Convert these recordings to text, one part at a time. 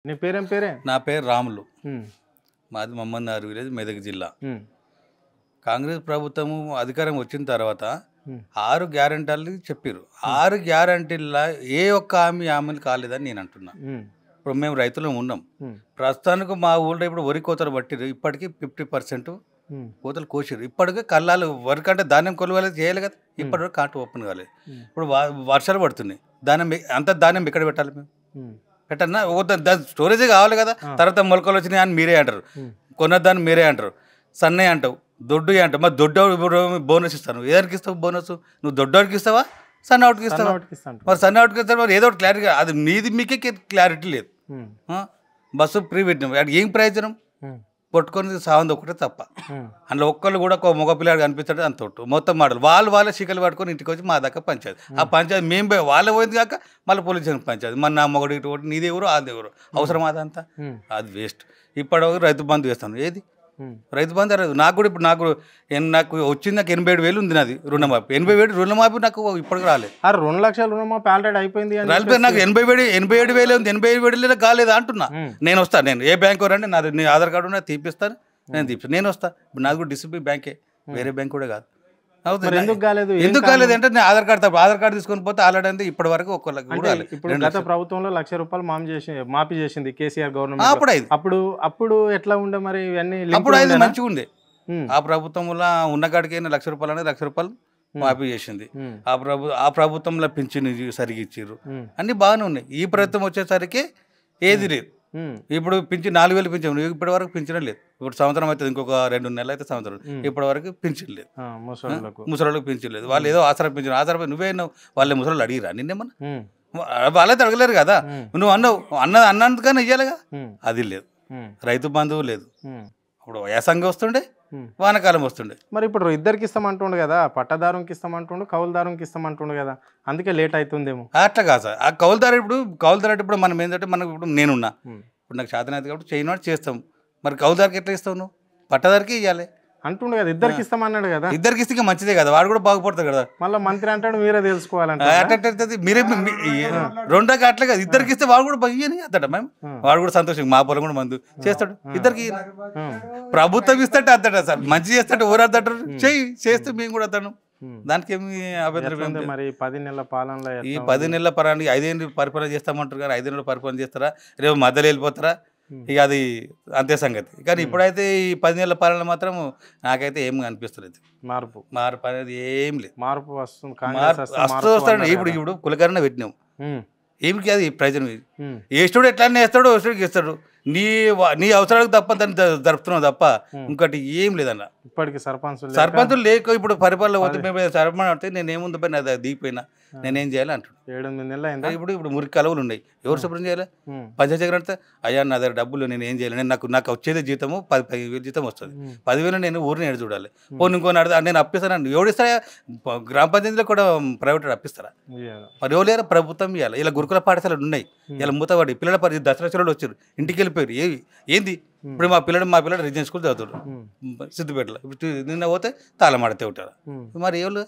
నీ పేరేం పేరే? నా పేరు రాములు. హ్మ్. మాది మమ్మన్నార్ విలేజ్, మెదక్ జిల్లా. హ్మ్. కాంగ్రెస్ ప్రభుత్వము అధికారం వచ్చిన తర్వాత హ్మ్. 6 గ్యారంటీలు చెప్పారు. 6 గ్యారంటీల్లో ఏ ఒక్క హామీలు కాలేదని నేను అంటున్నా. హ్మ్. ఇప్పుడు మేము రైతులం ఉన్నాం. హ్మ్. ప్రస్తుతానికి మా ఊళ్ళో ఇప్పుడు వరి కోతలు పట్టిరు. ఇప్పటికీ 50% హ్మ్. కోతలు కోసిరు. ఇప్పటికీ కళ్ళాలు వరి కంటే ధాన్యం కొలువలు చేయాలి కదా. ఇప్పటివరకు కాంట ఓపెన్ కాలేదు. ఇప్పుడు వర్షాలు పడుతున్నాయి. అంత ధాన్యం ఎక్కడ పెట్టాలి మేము? హ్మ్. పెట్టన్నా దాని స్టోరేజే కావాలి కదా. తర్వాత మొలకలు వచ్చినాయి అని మీరే అంటారు, కొన్నదాన్ని మీరే అంటారు, సన్నయ్య అంటావు, దొడ్డు అంటావు. మరి దొడ్డు బోనస్ ఇస్తాను. ఏదానికి ఇస్తావు బోనస్? నువ్వు దొడ్డోడికి ఇస్తావా, సన్నవాడికి ఇస్తావా? మరి సన్నవాడికి ఇస్తావు. మరి ఏదో ఒకటి క్లారిటీ, అది మీది మీకే క్లారిటీ లేదు. బస్సు ఫ్రీ పెట్టినాం, అది ఏం ప్రయోజనం? కొట్టుకొని సాగుంది ఒకటే తప్ప. అందులో ఒక్కళ్ళు కూడా ఒక మగ పిల్లాడు కనిపిస్తాడు, అంత ఒట్టు మొత్తం మాటలు. వాళ్ళే చీకలు పట్టుకొని ఇంటికి వచ్చి మా దగ్గర పంచాయతీ. ఆ పంచాయతీ మేము వాళ్ళే పోయింది కాక మళ్ళీ పోలీస్ స్టేషన్ పంచాయతీ. మన నా మొగడు ఇటు ఒకటి, నీది ఎవరు అది ఎవరు, అవసరం అదంతా? అది వేస్ట్. ఇప్పటివరకు రైతు బంధు చేస్తాను. ఏది రైతు బంధు? నాకు కూడా ఇప్పుడు నాకు వచ్చింది, నాకు 87,000 ఉంది నాది రుణమాఫీ. 87,000 రుణమాఫీ నాకు ఇప్పటికి రాలేదు. 2 లక్షల రుణమాఫీ ఆల్రెడీ అయిపోయింది. నాకు 87,000 ఉంది. 87,000 కాలేదు అంటున్నా. నేను వస్తాను. నేను ఏ బ్యాంకు రండి, నాది నీ ఆధార్ కార్డు ఉన్నా తీపిస్తాను, నేను తీపిస్తాను. నేను వస్తాను. ఇప్పుడు నాది కూడా డిసిబి బ్యాంకే, వేరే బ్యాంక్ కూడా కాదు. ఎందుకు కాలేదు? ఎందుకు కాలేదు అంటే నేను ఆధార్ కార్డు తీసుకొని పోతే ఆల్రెడీ అంటే ఇప్పటి వరకు ఇప్పుడు గత ప్రభుత్వంలో ₹1,00,000 మాఫీ చేసింది కేసీఆర్ గవర్నమెంట్. అప్పుడు ఎట్లా ఉండే మరి ఇవన్నీ? అప్పుడు అయితే మంచిగా ఉండే. ఆ ప్రభుత్వంలో ఉన్న కాడికి ₹1,00,000 అనేది ₹1,00,000 మాఫీ చేసింది. ఆ ప్రభుత్వంలో పింఛన్ సరిగ్గా ఇచ్చారు, అన్ని బాగానే ఉన్నాయి. ఈ ప్రభుత్వం వచ్చేసరికి ఏది లేదు. ఇప్పుడు పింఛన్ 4,000 పింఛన్, ఇప్పటి వరకు పింఛన్ లేదు. ఇప్పుడు సంవత్సరం అవుతుంది, ఇంకొక 2 నెలలు అయితే సంవత్సరం. ఇప్పటి వరకు పింఛన్ లేదు. ముసలోళ్ళకి పింఛన్ లేదు. వాళ్ళు ఏదో ఆసరా పింఛన్ నువ్వే వాళ్ళే ముసలోళ్ళు అడిగిరా నిన్నేమన్నా? వాళ్ళైతే అడగలేరు కదా. నువ్వు అన్నందుకని ఇయ్యాలిగా, అది లేదు. రైతు బంధువు లేదు. ఇప్పుడు యాసంగి వస్తుండే, వానకాలం వస్తుండే. మరి ఇప్పుడు ఇద్దరికి ఇస్తామంటుండు కదా, పట్టదారునికి ఇస్తామంటుండు, కౌలుదారునికి ఇస్తామంటుండు కదా, అందుకే లేట్ అవుతుందేమో. అట్లా కాదు సార్. ఆ కౌలుదారు ఇప్పుడు మనం ఏంటంటే, మనకు ఇప్పుడు నేనున్నా, ఇప్పుడు నాకు చేతనైతే కాబట్టి చేయనట్టు చేస్తాం. మరి కౌలుదారికి ఎట్లా ఇస్తావు నువ్వు? పట్టదారికి ఇవ్వాలి అంటుండు కదా, ఇద్దరికి ఇస్తామన్నాడు కదా. ఇద్దరికి ఇస్తే మంచిదే కదా, వాడు కూడా బాగుపడతాడు కదా. మళ్ళీ మంత్రి అంటాడు మీరే తెలుసుకోవాలంటే. మీరే రెండోకి అట్లే కదా, ఇద్దరికి ఇస్తే వాడు కూడా బాగా అతట మేము, వాడు కూడా సంతోషం. మా పొలం కూడా మందు చేస్తాడు. ఇద్దరికి ప్రభుత్వం ఇస్తాడు అద్దట సార్, మంచి చేస్తాడు. ఎవరు అద్దట చేస్తే మేము కూడా అతను, దానికి ఏమి అభ్యంతరం? మరి 10 నెలల పాలనలో ఈ 10 నెలల పరానికి 5 ఏళ్ళు పరిపాలన చేస్తామంటారు కానీ 5 ఏళ్ళు పరిపాలన చేస్తారా, రేపు మధ్యలో వెళ్ళిపోతారా, ఇక అది అంతే సంగతి. కానీ ఇప్పుడైతే ఈ 10 నెలల పాలన మాత్రం నాకైతే ఏం అనిపిస్తలేదు. మార్పు అనేది ఏం లేదు. మార్పు వస్తుంది. ఇప్పుడు కులకరణ పెట్టినాం, ఏమికి అది ప్రయోజనం? ఏ స్టూడెంట్ ఎట్లా వేస్తాడో స్టూడెంట్కి ఇస్తాడు. నీ అవసరాలకు తప్ప దాన్ని జరుపుతున్నావు తప్ప ఇంకోటి ఏం లేదన్న. ఇప్పటికి సర్పంచులు లేక ఇప్పుడు పరిపాలన పోతే మేము సర్పంచ్ అంటే నేను ఏముంది పని, అది దిగిపోయినా నేనేం చేయాలి అంటాడు. 7-8 నెలలు అయిందా? ఇప్పుడు మురికి కలవలు ఉన్నాయి, ఎవరు శుభ్రం చేయాలి? పంచాయతీ దగ్గర అంటే అయ్యా నా దగ్గర డబ్బులు, నేను ఏం చేయాలి? నాకు వచ్చేది జీతము 10,000 జీతం వస్తుంది. 10,000 నేను ఊరిని ఎడు చూడాలి. పోనీ ఇంకొని నేను అప్పిస్తాను. ఎవడు ఇస్తారా? గ్రామ పంచాయతీలో కూడా ప్రైవేట్ అప్పిస్తారా? మరి ఎవరు లేరా? ప్రభుత్వం ఇవ్వాలి. ఇలా గురుకుల పాఠశాలలు ఉన్నాయి, ఇలా మూతపడి పిల్లల దసరా సెలవులు వచ్చారు, ఇంటికి వెళ్ళిపోయారు. ఏంది ఇప్పుడు మా పిల్లడు రెసిడెన్స్ స్కూల్ చదువుతాడు సిద్దిపేటలో. నిన్న పోతే తాళమాడితే ఉంటారు. మరి ఎవరు?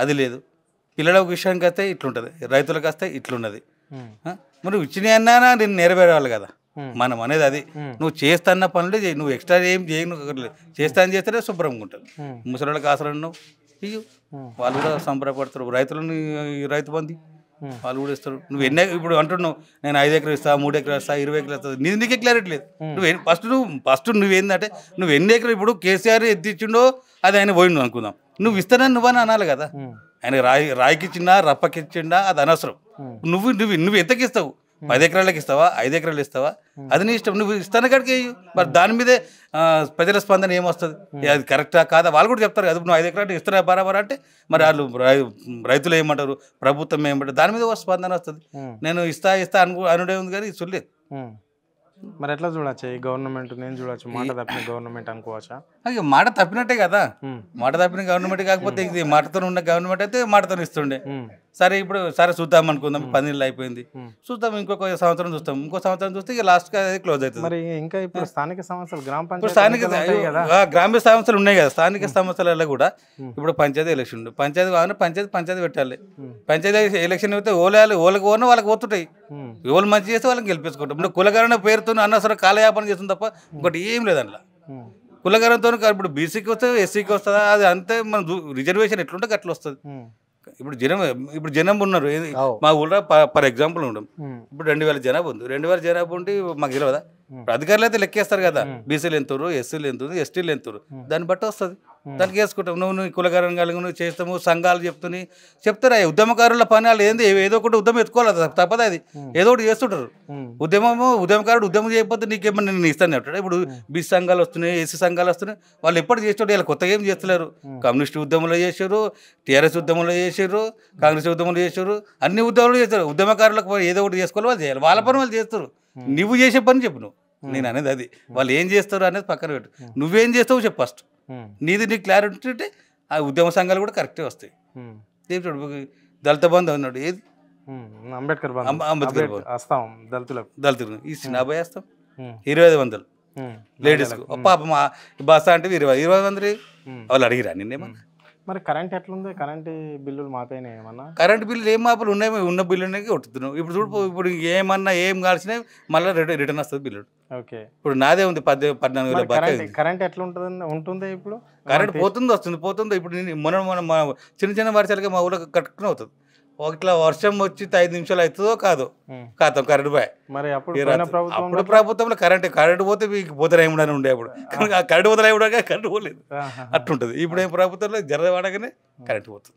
అది లేదు. పిల్లల విషయానికి వస్తే ఇట్లుంటుంది, రైతులకు వస్తే ఇట్లున్నది. మరి ఇచ్చినా నేను నెరవేరాలి కదా మనం అనేది. అది నువ్వు చేస్తాన్న పనులే చేయి, నువ్వు ఎక్స్ట్రా ఏం చేయను. చేస్తా అని చేస్తేనే శుభ్రంగా ఉంటుంది. ముసలిళ్ళకి ఆసరాలు ఇయ్యు, వాళ్ళు కూడా సంబరపడతారు. రైతు బంధు వాళ్ళు కూడా ఇస్తారు. ఇప్పుడు అంటున్నావు నేను 5 ఎకరాలు ఇస్తా, 3 ఎకరాలు ఇస్తా, 20 ఎకరాలు ఇస్తా. నీకే క్లారిటీ లేదు. ఫస్ట్ నువ్వేందంటే నువ్వు ఎన్ని ఎకరాలు, ఇప్పుడు కేసీఆర్ ఎత్తిచ్చిండో అది ఆయన పోయిండు అనుకుందాం, నువ్వు ఇస్తానని నువ్వని అనాలి కదా. ఆయన రాయికిచ్చిండా రప్పకిచ్చిండా అది అనవసరం. నువ్వు ఎంతకి ఇస్తావు? 10 ఎకరాలకి ఇస్తావా, 5 ఎకరాలు ఇస్తావా, అది నీ ఇష్టం. నువ్వు ఇస్తాను కాడికి మరి దాని మీదే ప్రజల స్పందన ఏమొస్తుంది? అది కరెక్టా కాదా వాళ్ళు కూడా చెప్తారు కదా. నువ్వు 5 ఎకరాలు ఇస్తారా బరాబర్ అంటే మరి వాళ్ళు రైతులు ఏమంటారు, ప్రభుత్వం ఏమంటారు, దాని మీద స్పందన వస్తుంది. నేను ఇస్తా అనుడే ఉంది కానీ చూడలేదు. మరి ఎట్లా చూడొచ్చు ఈ గవర్నమెంట్? నేను చూడొచ్చు మాట తప్పిన గవర్నమెంట్ అనుకోవచ్చా? అయ్యో మాట తప్పినట్టే కదా. మాట తప్పిన గవర్నమెంట్ కాకపోతే ఇది మాటతో ఉన్న గవర్నమెంట్ అయితే మాటతో ఇస్తుండే. సరే ఇప్పుడు సరే చూద్దాం అనుకుందాం 10 నెలలు అయిపోయింది, చూద్దాం ఇంకొక సంవత్సరం చూస్తాం, ఇంకో సంవత్సరం చూస్తే ఇక లాస్ట్కి అది క్లోజ్ అవుతుంది. మరి ఇంకా ఇప్పుడు స్థానిక సంస్థలు గ్రామ ఇప్పుడు పంచాయతీ స్థానిక గ్రామ్య సంస్థలు ఉన్నాయి కదా, స్థానిక సంస్థలలో కూడా ఇప్పుడు పంచాయతీ ఎలక్షన్ ఉంది. పంచాయతీ కావాలని పంచాయతీ పెట్టాలి. పంచాయతీ ఎలక్షన్ అయితే వాళ్ళకి ఓన వాళ్ళకి పోతుంటాయి. ఎవరు మంచి చేస్తే వాళ్ళకి గెలిపించుకుంటాం. ఇప్పుడు కులకరణ పేరుతో అనవసరం కాలయాపన చేస్తుంది తప్ప ఇంకోటి ఏం లేదు అందులో. కులకరణతో ఇప్పుడు బీసీకి వస్తే ఎస్సీకి వస్తుందా, అది అంతే. మన రిజర్వేషన్ ఎట్లుంటే అట్లా వస్తుంది. ఇప్పుడు జనం ఉన్నారు. మా ఊళ్ళో ఫర్ ఎగ్జాంపుల్ ఉండం, ఇప్పుడు 2000 జనాభా ఉంది. 2000 జనాభా ఉండి మాకు తెలియదా? అధికారులు అయితే లెక్కేస్తారు కదా, బీసీలు ఎంతరు, ఎస్సీలు ఎంతరు, ఎస్టీలు ఎంతరు, దాన్ని బట్టి వస్తుంది. దానికి వేసుకుంటాం. నువ్వు కులకరణ కలిగి నువ్వు చేస్తాము, సంఘాలు చెప్తారా ఉద్యమకారుల పని వాళ్ళు ఏంది, ఏదో ఒకటి ఉద్యమం ఎత్తుకోవాలి తప్పదు. అది ఏదో ఒకటి చేస్తుంటారు. ఉద్యమకారుడు ఉద్యమం చేయకపోతే నీకేమన్నా నేను ఇస్తాను అంటాడు. ఇప్పుడు బీసీ సంఘాలు వస్తున్నాయి, ఎస్సీ సంఘాలు వస్తున్నాయి, వాళ్ళు ఎప్పుడు చేస్తుంటే వాళ్ళు కొత్తగా ఏం చేస్తలేరు. కమ్యూనిస్ట్ ఉద్యమంలో చేశారు, టీఆర్ఎస్ ఉద్యమంలో చేశారు, కాంగ్రెస్ ఉద్యమంలో చేశారు, అన్ని ఉద్యమాలు చేస్తారు. ఉద్యమకారులకు ఏదో ఒకటి చేసుకోవాలి, వాళ్ళు చేయాలి. వాళ్ళ పని వాళ్ళు చేస్తారు. నువ్వు చేసే పని చెప్పు. నువ్వు నేను అనేది అది, వాళ్ళు ఏం చేస్తారు అనేది పక్కన పెట్టు. నువ్వేం చేస్తావు చెప్పు ఫస్ట్. నీకు క్లారిటీ ఉంటే ఆ ఉద్యమ సంఘాలు కూడా కరెక్టే వస్తాయి. దళిత బంధు అన్నాడు, ఏది అంబేద్కర్ దళితులు ఇచ్చిన 50 వేస్తాం, 2500 లేడీస్కు. పాప మా బస్తా అంటే 20 మంది వాళ్ళు అడిగిరా నిన్నేమో. మరి కరెంట్ ఎట్లుంది? కరెంట్ బిల్లులు మాపైనా ఏమన్నా? కరెంట్ బిల్లులు ఏం మాపలు ఉన్నాయి, ఉన్న బిల్లునే కొట్టుతున్నాం. ఇప్పుడు చూడు, ఇప్పుడు ఏమన్నా ఏం కాల్సినా మళ్ళీ రిటర్న్ వస్తుంది బిల్లు. ఓకే, ఇప్పుడు నాదే ఉంది 14,000. కరెంట్ ఎట్లా ఉంటుంది ఇప్పుడు? కరెంట్ పోతుంది. ఇప్పుడు మన చిన్న వర్షాలకి మా ఊళ్ళో కట్టుకుని అవుతుంది. ఒకట్లా వర్షం వచ్చి 5 నిమిషాలు అవుతుందో కాదో కాదు కరెంట్ పోయి. మరి అప్పుడు ప్రభుత్వంలో కరెంట్ పోతే మీకు పోతే ఏమన్నా ఉండే. అప్పుడు కరెంట్ పోతే కరెంట్ పోలేదు, అట్లుంటుంది. ఇప్పుడు ఏం ప్రభుత్వంలో జర వాడగానే కరెంట్ పోతుంది.